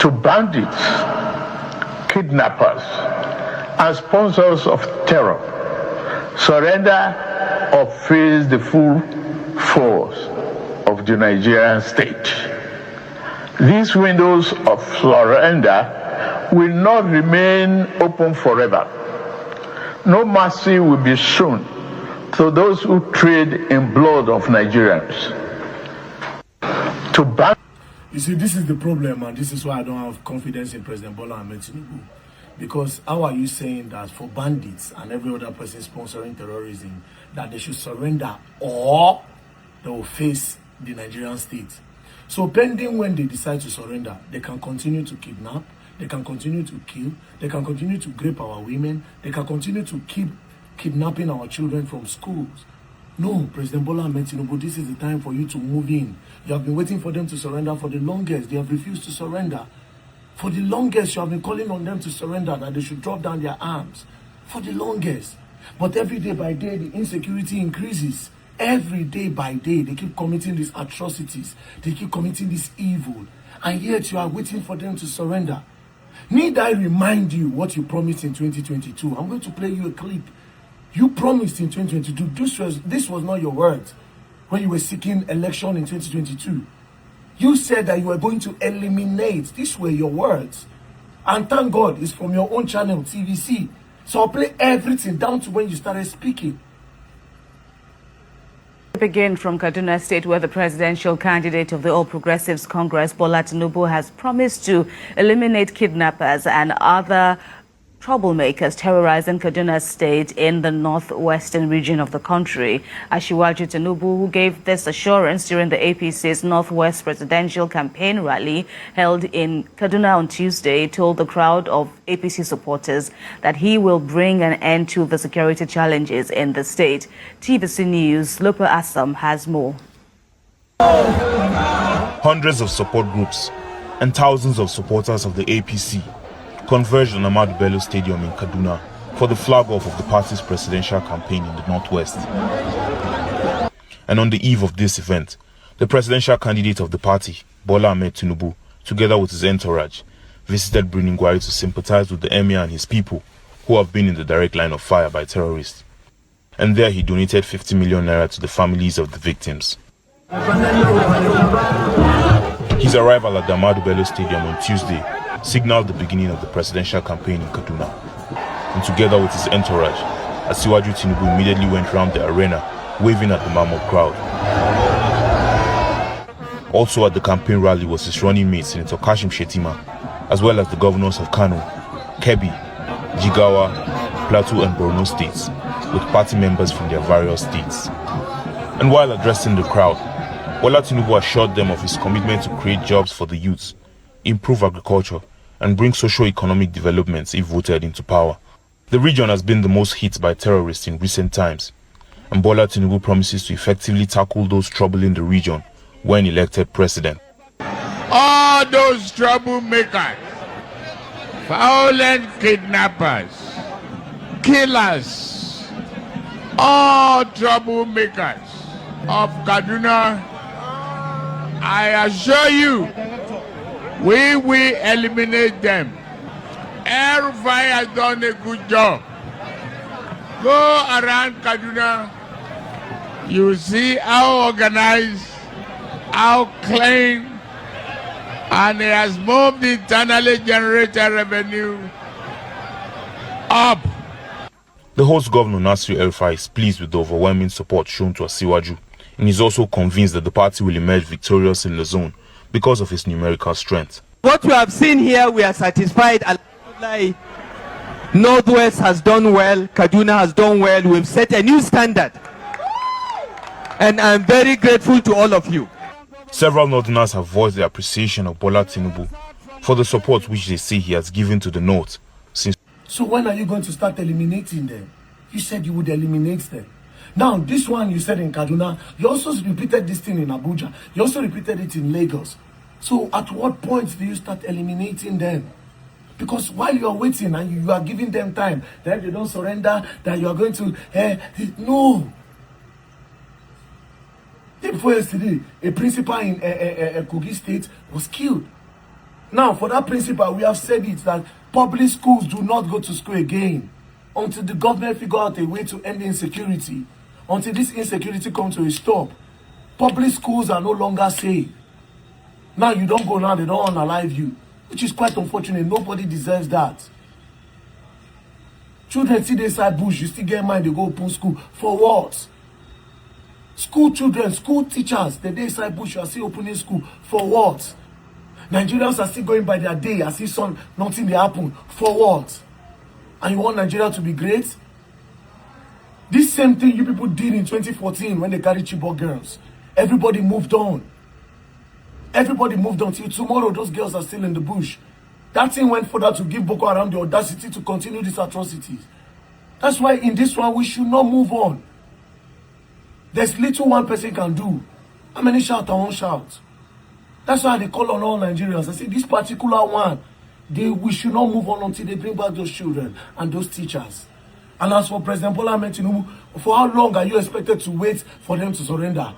to bandits, kidnappers, and sponsors of terror, surrender or face the full force of the Nigerian state. These windows of surrender will not remain open forever. No mercy will be shown to those who trade in blood of Nigerians. You see, this is the problem, and this is why I don't have confidence in President Bola Ahmed Tinubu. Because how are you saying that for bandits and every other person sponsoring terrorism, that they should surrender or they will face the Nigerian state? So pending when they decide to surrender, they can continue to kidnap, they can continue to kill, they can continue to rape our women, they can continue to keep kidnapping our children from schools. No, President Bola Ahmed Tinubu, this is the time for you to move in. You have been waiting for them to surrender for the longest. They have refused to surrender. For the longest, you have been calling on them to surrender, that they should drop down their arms. For the longest. But every day by day, the insecurity increases. Every day by day, they keep committing these atrocities. They keep committing this evil. And yet, you are waiting for them to surrender. Need I remind you what you promised in 2022? I'm going to play you a clip. You promised in 2022, this was not your words, when you were seeking election in 2022. You said that you were going to eliminate. These were your words. And thank God, it's from your own channel, TVC. So I'll play everything down to when you started speaking. Begin from Kaduna State, where the presidential candidate of the All Progressives Congress, Bola Tinubu, has promised to eliminate kidnappers and other troublemakers terrorizing Kaduna State in the northwestern region of the country. Asiwaju Tinubu, who gave this assurance during the APC's Northwest presidential campaign rally held in Kaduna on Tuesday, told the crowd of APC supporters that he will bring an end to the security challenges in the state. TVC News, Lopa Assam has more. Hundreds of support groups and thousands of supporters of the APC converged on Ahmadu Bello Stadium in Kaduna for the flag-off of the party's presidential campaign in the Northwest. And on the eve of this event, the presidential candidate of the party, Bola Ahmed Tinubu, together with his entourage, visited Birnin-Gwari to sympathize with the emir and his people who have been in the direct line of fire by terrorists. And there he donated 50 million naira to the families of the victims. His arrival at the Ahmadu Bello Stadium on Tuesday signaled the beginning of the presidential campaign in Kaduna. And together with his entourage, Asiwaju Tinubu immediately went round the arena, waving at the mammoth crowd. Also at the campaign rally was his running mate, Senator Kashim Shettima, as well as the governors of Kano, Kebbi, Jigawa, Plateau and Borno states, with party members from their various states. And while addressing the crowd, Bola Tinubu assured them of his commitment to create jobs for the youths, improve agriculture, and bring socio-economic developments if voted into power. The region has been the most hit by terrorists in recent times, and Bola Tinubu promises to effectively tackle those troubling the region when elected president. All those troublemakers, violent kidnappers, killers, all troublemakers of Kaduna, I assure you, we will eliminate them. El-Rufai has done a good job. Go around Kaduna, you see how organized, how clean, and he has moved the internally generated revenue up. The host governor, Nasir El-Rufai, is pleased with the overwhelming support shown to Asiwaju, and is also convinced that the party will emerge victorious in the zone because of its numerical strength. What we have seen here, we are satisfied. Northwest has done well, Kaduna has done well. We've set a new standard. And I'm very grateful to all of you. Several Northerners have voiced their appreciation of Bola Tinubu for the support which they say he has given to the North since. So when are you going to start eliminating them? You said you would eliminate them. Now, this one you said in Kaduna, you also repeated this thing in Abuja. You also repeated it in Lagos. So at what point do you start eliminating them? Because while you are waiting and you are giving them time, that they don't surrender, that you are going to, no. Before yesterday, a principal in Kogi State was killed. Now, for that principle, we have said it that public schools do not go to school again until the government figure out a way to end insecurity. Until this insecurity comes to a stop. Public schools are no longer safe. Now you don't go now, they don't unalive you, which is quite unfortunate. Nobody deserves that. Children see they side bush, you still get mind, they go open school. For what? School children, school teachers, the day side bush, you are still opening school. For what? Nigerians are still going by their day as if nothing they happen. For what? And you want Nigeria to be great? This same thing you people did in 2014 when they carried Chibok girls. Everybody moved on. Everybody moved on till tomorrow. Those girls are still in the bush. That thing went further to give Boko Haram the audacity to continue these atrocities. That's why in this one we should not move on. There's little one person can do. How many shout and won't shout? That's why they call on all Nigerians. I say this particular one, we should not move on until they bring back those children and those teachers. And as for President Bola Ahmed Tinubu, for how long are you expected to wait for them to surrender?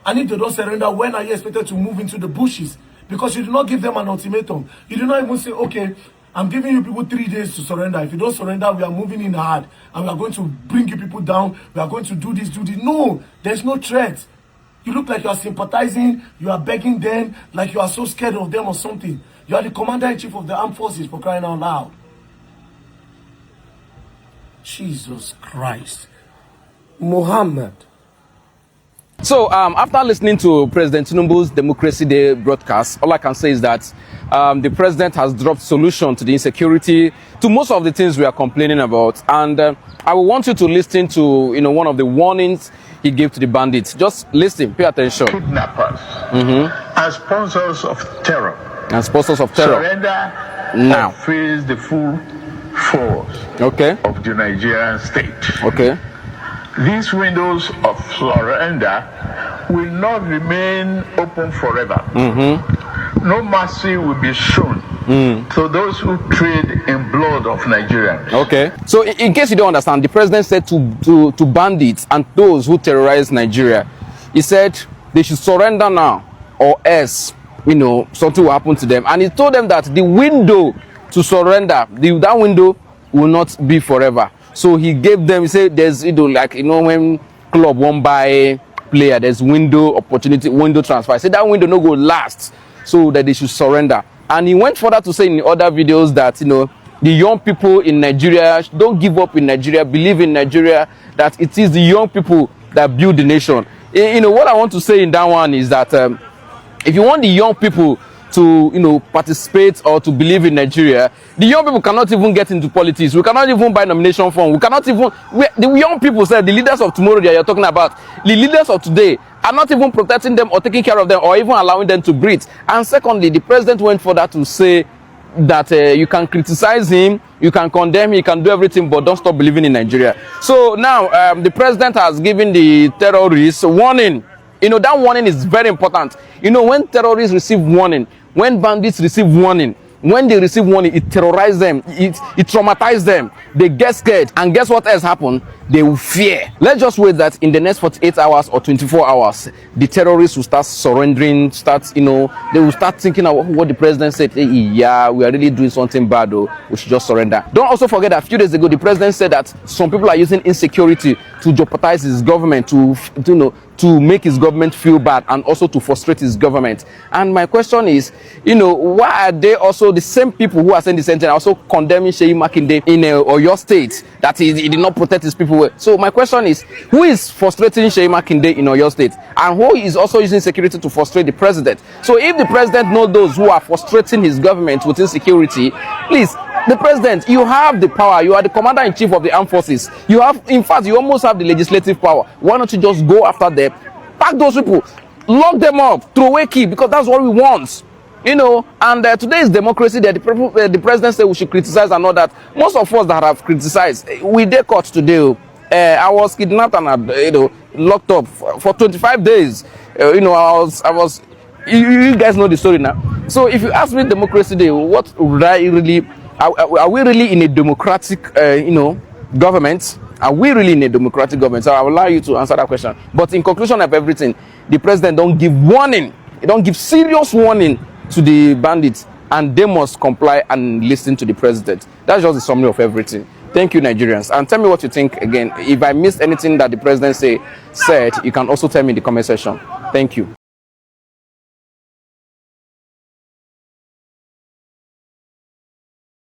And if they don't surrender, when are you expected to move into the bushes? Because you did not give them an ultimatum. You did not even say, okay, I'm giving you people 3 days to surrender. If you don't surrender, we are moving in hard. And we are going to bring you people down. We are going to do this, do this. No, there's no threat. You look like you are sympathizing. You are begging them like you are so scared of them or something. You are the commander-in-chief of the armed forces, for crying out loud. Jesus Christ. Muhammad. So after listening to President Tinubu's Democracy Day broadcast, all I can say is that the president has dropped solution to the insecurity, to most of the things we are complaining about. And I will want you to listen to one of the warnings he gave to the bandits. Just listen, pay attention. Kidnappers and sponsors of terror. And sponsors of terror. Surrender now. Or face the full force of the Nigerian state. Okay. These windows of surrender will not remain open forever. No mercy will be shown to those who trade in blood of Nigerians. Okay. So in case you don't understand, the president said to bandits and those who terrorize Nigeria, he said they should surrender now or else, something will happen to them. And he told them that the window to surrender, that window will not be forever. So he gave them, he said there's, when club won't buy player, there's window opportunity, window transfer. He said that window no go last, so that they should surrender. And he went further to say in the other videos that, the young people in Nigeria, don't give up in Nigeria, believe in Nigeria, that it is the young people that build the nation. What I want to say in that one is that if you want the young people to participate or to believe in Nigeria, the young people cannot even get into politics. We cannot even buy nomination form. We cannot even, the young people said, the leaders of tomorrow that you're talking about, the leaders of today are not even protecting them or taking care of them or even allowing them to breathe. And secondly, the president went further to say that you can criticize him, you can condemn him, you can do everything, but don't stop believing in Nigeria. So now the president has given the terrorists a warning. That warning is very important. When terrorists receive warning, when bandits receive warning, when they receive warning, it terrorizes them, it traumatizes them. They get scared, and guess what else happened? They will fear. Let's just wait that in the next 48 hours or 24 hours, the terrorists will start surrendering, they will start thinking of what the president said. Hey, yeah, we are really doing something bad, though. We should just surrender. Don't also forget that a few days ago, the president said that some people are using insecurity to jeopardize his government, to make his government feel bad and also to frustrate his government. And my question is, why are they also the same people who are saying the same thing, also condemning Sheyi Makinde in Oyo State, that he did not protect his people? So my question is, who is frustrating Sheyi Makinde in Oyo State, and who is also using security to frustrate the president? So if the president knows those who are frustrating his government with insecurity, please, the president, you have the power. You are the commander-in-chief of the armed forces. You almost have the legislative power. Why don't you just go after them, pack those people, lock them up, throw away key, because that's what we want. And today is democracy that the president said we should criticize and all that. Most of us that have criticized, we did caught today. I was kidnapped and locked up for 25 days. I was. You guys know the story now. So if you ask me, democracy day, what would I really? Are we really in a democratic, government? Are we really in a democratic government? So I will allow you to answer that question. But in conclusion of everything, the president don't give warning. He don't give serious warning to the bandits. and they must comply and listen to the president. That's just the summary of everything. Thank you, Nigerians. And tell me what you think again. If I missed anything that the president said, you can also tell me in the comment section. Thank you.